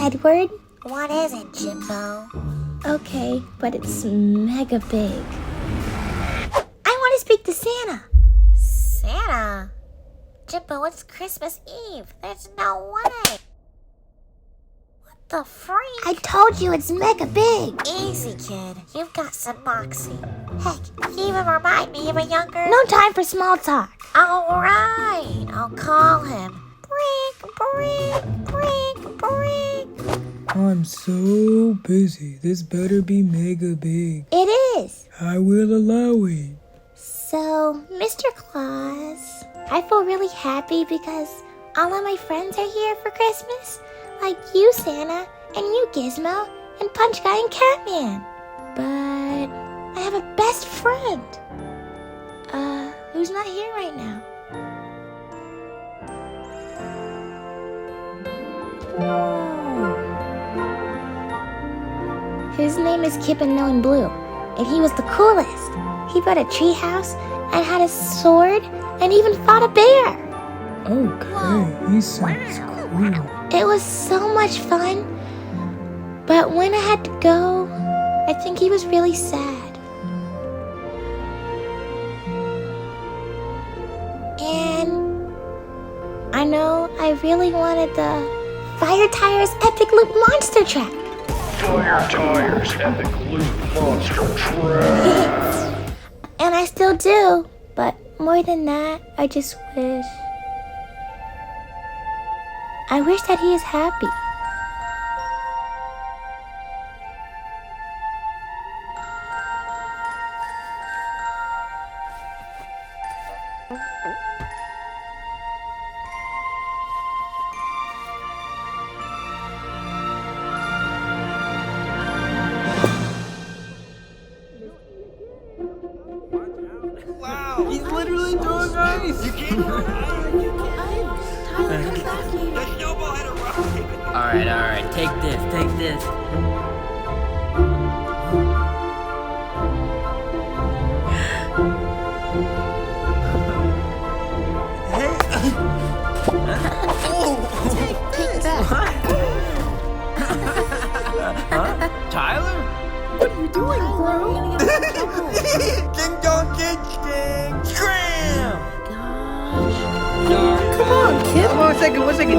Edward. What is it, Jimbo? Okay, but it's mega big. I want to speak to Santa. Santa? Jimbo, it's Christmas Eve. There's no way. What the freak? I told you it's mega big. Easy, kid. You've got some moxie. Heck, you even remind me of a younger... No time for small talk. All right, I'll call him. Break. I'm so busy. This better be mega big. It is. I will allow it. So, Mr. Claus, I feel really happy because all of my friends are here for Christmas. Like you, Santa, and you, Gizmo, and Punch Guy and Catman. But I have a best friend. Who's not here right now. His name is Kip and Knowing Blue, and he was the coolest. He built a treehouse and had a sword and even fought a bear. Okay, he sounds cool. It was so much fun, but when I had to go, I think he was really sad. And I know I really wanted the Fire Tires Epic Loop Monster Truck. Fire Tires Epic Loop Monster Truck. And I still do, but more than that, I just wish. I wish that he is happy. Wow! He's literally throwing ice! You can't The snowball had a rocket! Alright, take this. Take that! Huh? Tyler? What are you doing, bro? Ding dong, ding ding! Scram! Sorry. Come on, kid! One second.